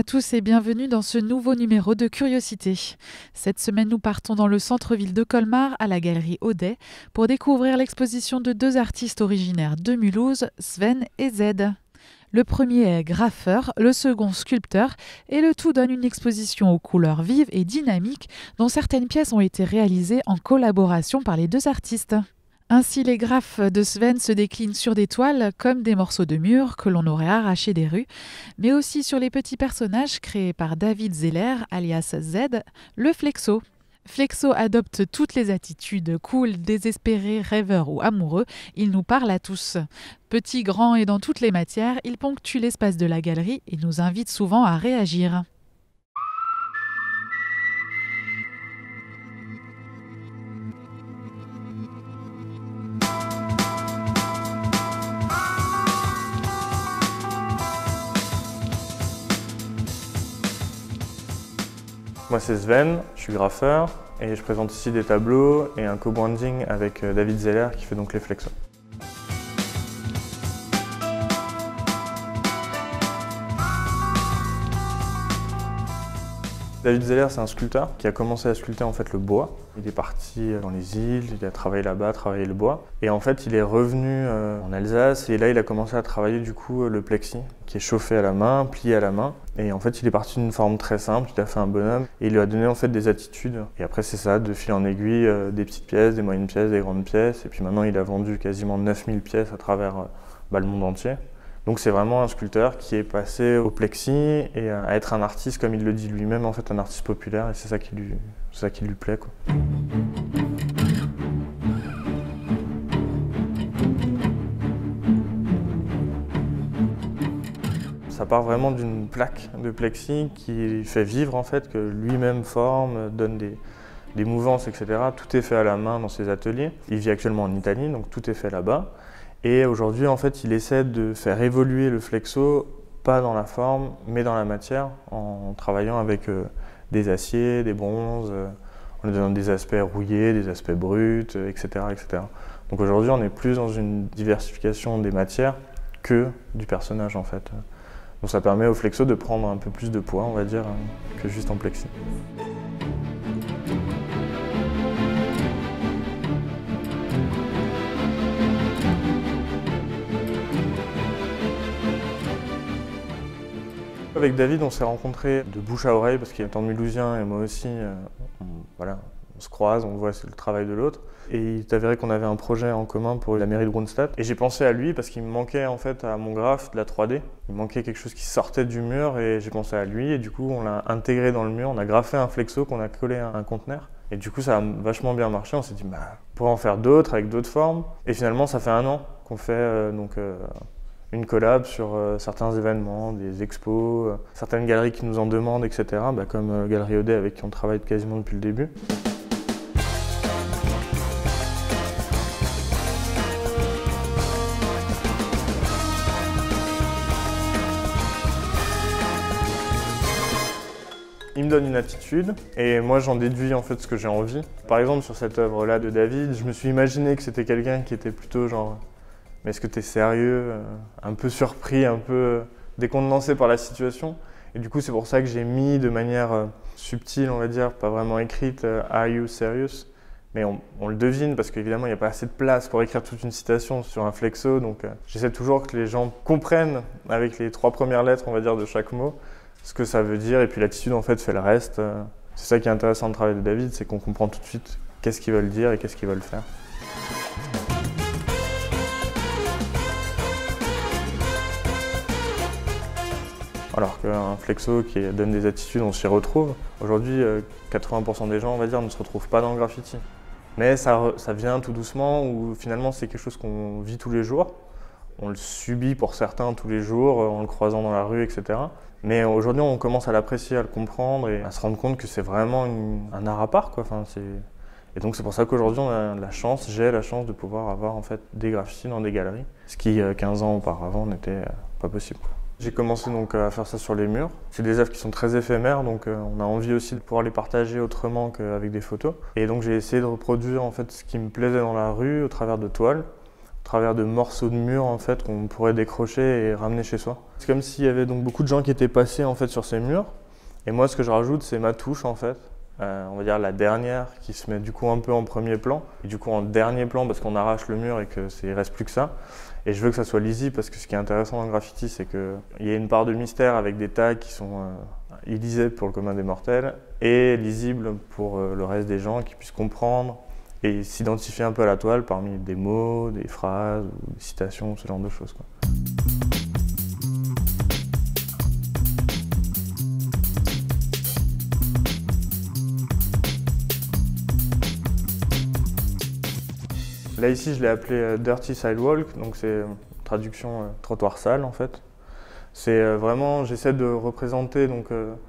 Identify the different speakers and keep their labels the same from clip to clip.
Speaker 1: tous et bienvenue dans ce nouveau numéro de Curiosité. Cette semaine, nous partons dans le centre-ville de Colmar, à la galerie Audet, pour découvrir l'exposition de deux artistes originaires de Mulhouse, Sven et Z. Le premier est graffeur, le second sculpteur, et le tout donne une exposition aux couleurs vives et dynamiques, dont certaines pièces ont été réalisées en collaboration par les deux artistes. Ainsi, les graphes de Sven se déclinent sur des toiles comme des morceaux de mur que l'on aurait arrachés des rues, mais aussi sur les petits personnages créés par David Zeller, alias Z, le Flexo. Flexo adopte toutes les attitudes, cool, désespéré, rêveur ou amoureux, il nous parle à tous. Petit, grand et dans toutes les matières, il ponctue l'espace de la galerie et nous invite souvent à réagir.
Speaker 2: Moi c'est Sven, je suis graffeur et je présente ici des tableaux et un co-branding avec David Zeller qui fait donc les Flexo. David Zeller, c'est un sculpteur qui a commencé à sculpter en fait le bois. Il est parti dans les îles, il a travaillé là-bas, travaillé le bois. Et en fait, il est revenu en Alsace et là, il a commencé à travailler du coup le plexi, qui est chauffé à la main, plié à la main. Et en fait, il est parti d'une forme très simple, il a fait un bonhomme et il lui a donné en fait des attitudes. Et après, c'est ça, de fil en aiguille, des petites pièces, des moyennes pièces, des grandes pièces. Et puis maintenant, il a vendu quasiment 9000 pièces à travers le monde entier. Donc c'est vraiment un sculpteur qui est passé au plexi et à être un artiste, comme il le dit lui-même, en fait un artiste populaire, et c'est ça qui lui plaît, quoi. Ça part vraiment d'une plaque de plexi qui fait vivre, en fait, que lui-même forme, donne des mouvances, etc. Tout est fait à la main dans ses ateliers. Il vit actuellement en Italie, donc tout est fait là-bas. Et aujourd'hui, en fait, il essaie de faire évoluer le flexo, pas dans la forme, mais dans la matière, en travaillant avec des aciers, des bronzes, en lui donnant des aspects rouillés, des aspects bruts, etc., etc. Donc aujourd'hui, on est plus dans une diversification des matières que du personnage, en fait. Donc ça permet au flexo de prendre un peu plus de poids, on va dire, que juste en plexi. Avec David, on s'est rencontrés de bouche à oreille parce qu'il est en mulhousien et moi aussi, on se croise, on voit le travail de l'autre. Et il est avéré qu'on avait un projet en commun pour la mairie de Brunstatt. Et j'ai pensé à lui parce qu'il me manquait en fait à mon graphe de la 3D. Il me manquait quelque chose qui sortait du mur et j'ai pensé à lui. Et du coup, on l'a intégré dans le mur, on a graffé un flexo qu'on a collé à un conteneur. Et du coup, ça a vachement bien marché. On s'est dit, on pourrait en faire d'autres avec d'autres formes. Et finalement, ça fait 1 an qu'on fait une collab sur certains événements, des expos, certaines galeries qui nous en demandent, etc. Comme Galerie Audet avec qui on travaille quasiment depuis le début. Il me donne une attitude et moi j'en déduis en fait ce que j'ai envie. Par exemple sur cette œuvre-là de David, je me suis imaginé que c'était quelqu'un qui était plutôt genre « mais est-ce que t'es sérieux ?» un peu surpris, un peu décontenancé par la situation. Et du coup c'est pour ça que j'ai mis de manière subtile, on va dire, pas vraiment écrite « Are you serious ?» Mais on le devine parce qu'évidemment il n'y a pas assez de place pour écrire toute une citation sur un flexo. Donc j'essaie toujours que les gens comprennent avec les 3 premières lettres, on va dire, de chaque mot, ce que ça veut dire, et puis l'attitude en fait fait le reste. C'est ça qui est intéressant dans le travail de David, c'est qu'on comprend tout de suite qu'est-ce qu'ils veulent dire et qu'est-ce qu'ils veulent faire. Alors qu'un flexo qui donne des attitudes, on s'y retrouve. Aujourd'hui, 80% des gens, on va dire, ne se retrouvent pas dans le graffiti. Mais ça vient tout doucement, où finalement c'est quelque chose qu'on vit tous les jours. On le subit pour certains tous les jours, en le croisant dans la rue, etc. Mais aujourd'hui, on commence à l'apprécier, à le comprendre et à se rendre compte que c'est vraiment un art à part, quoi. Et donc c'est pour ça qu'aujourd'hui, j'ai la chance de pouvoir avoir en fait des graffitis dans des galeries, ce qui 15 ans auparavant n'était pas possible, quoi. J'ai commencé donc à faire ça sur les murs. C'est des œuvres qui sont très éphémères, donc on a envie aussi de pouvoir les partager autrement qu'avec des photos. Et donc j'ai essayé de reproduire en fait ce qui me plaisait dans la rue au travers de toiles, au travers de morceaux de mur en fait qu'on pourrait décrocher et ramener chez soi. C'est comme s'il y avait donc beaucoup de gens qui étaient passés en fait sur ces murs. Et moi, ce que je rajoute, c'est ma touche en fait. On va dire la dernière qui se met du coup un peu en premier plan et du coup en dernier plan parce qu'on arrache le mur et qu'il reste plus que ça. Et je veux que ça soit lisible parce que ce qui est intéressant dans le graffiti, c'est qu'il y a une part de mystère avec des tags qui sont illisibles pour le commun des mortels et lisibles pour le reste des gens qui puissent comprendre et s'identifier un peu à la toile parmi des mots, des phrases, ou des citations, ce genre de choses, quoi. Là ici je l'ai appelé Dirty Sidewalk, donc c'est traduction trottoir sale en fait. C'est vraiment, j'essaie de représenter donc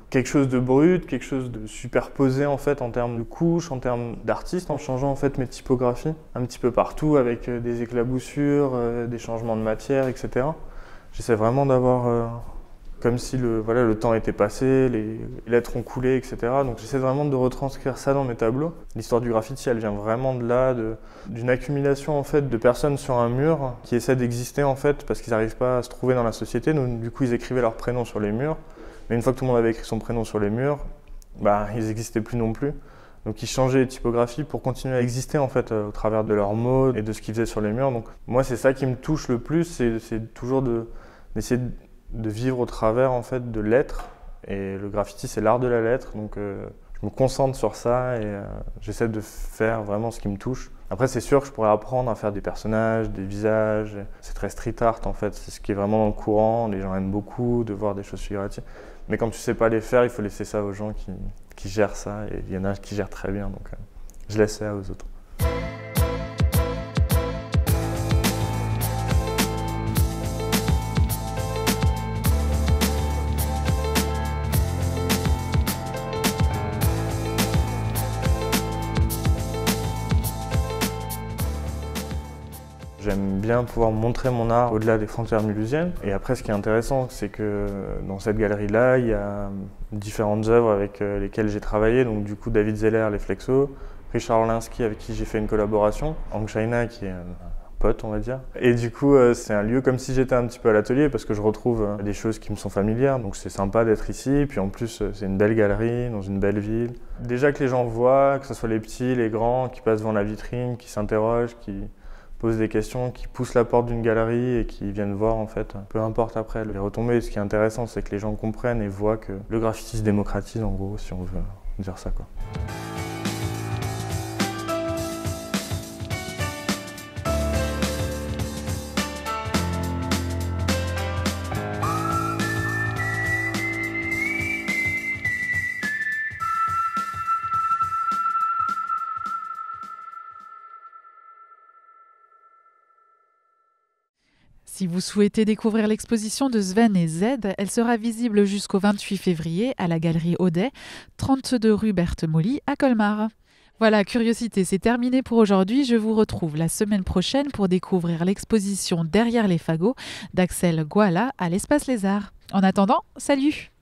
Speaker 2: quelque chose de brut, quelque chose de superposé en fait en termes de couches, en termes d'artistes, en changeant en fait mes typographies un petit peu partout avec des éclaboussures, des changements de matière, etc. J'essaie vraiment d'avoir comme si le temps était passé, les lettres ont coulé, etc. Donc j'essaie vraiment de retranscrire ça dans mes tableaux. L'histoire du graffiti, elle vient vraiment de là, d'une accumulation en fait de personnes sur un mur qui essaient d'exister en fait parce qu'ils n'arrivent pas à se trouver dans la société. Donc du coup, ils écrivaient leur prénom sur les murs. Mais une fois que tout le monde avait écrit son prénom sur les murs, ils n'existaient plus non plus. Donc ils changeaient les typographies pour continuer à exister en fait au travers de leurs mots et de ce qu'ils faisaient sur les murs. Donc moi, c'est ça qui me touche le plus, c'est toujours d'essayer de vivre au travers en fait de l'être, et le graffiti c'est l'art de la lettre, donc je me concentre sur ça et j'essaie de faire vraiment ce qui me touche. Après c'est sûr que je pourrais apprendre à faire des personnages, des visages, c'est très street art en fait, c'est ce qui est vraiment dans le courant, les gens aiment beaucoup de voir des choses figuratives, mais quand tu sais pas les faire, il faut laisser ça aux gens qui gèrent ça, et il y en a qui gèrent très bien, donc je laisse ça aux autres. J'aime bien pouvoir montrer mon art au-delà des frontières mulhousiennes. Et après, ce qui est intéressant, c'est que dans cette galerie-là, il y a différentes œuvres avec lesquelles j'ai travaillé. Donc du coup, David Zeller, les Flexos, Richard Orlinski, avec qui j'ai fait une collaboration, Hank China, qui est un pote, on va dire. Et du coup, c'est un lieu comme si j'étais un petit peu à l'atelier, parce que je retrouve des choses qui me sont familières. Donc c'est sympa d'être ici. Puis en plus, c'est une belle galerie, dans une belle ville. Déjà que les gens voient, que ce soit les petits, les grands, qui passent devant la vitrine, qui s'interrogent, qui posent des questions, qui poussent la porte d'une galerie et qui viennent voir en fait, peu importe après les retombées. Ce qui est intéressant, c'est que les gens comprennent et voient que le graffiti se démocratise en gros, si on veut dire ça, quoi.
Speaker 1: Si vous souhaitez découvrir l'exposition de Sven et Z, elle sera visible jusqu'au 28 février à la galerie Audet, 32 rue Berthe Molly à Colmar. Voilà, Curiosité, c'est terminé pour aujourd'hui. Je vous retrouve la semaine prochaine pour découvrir l'exposition Derrière les fagots d'Axel Guala à l'Espace Les Arts. En attendant, salut!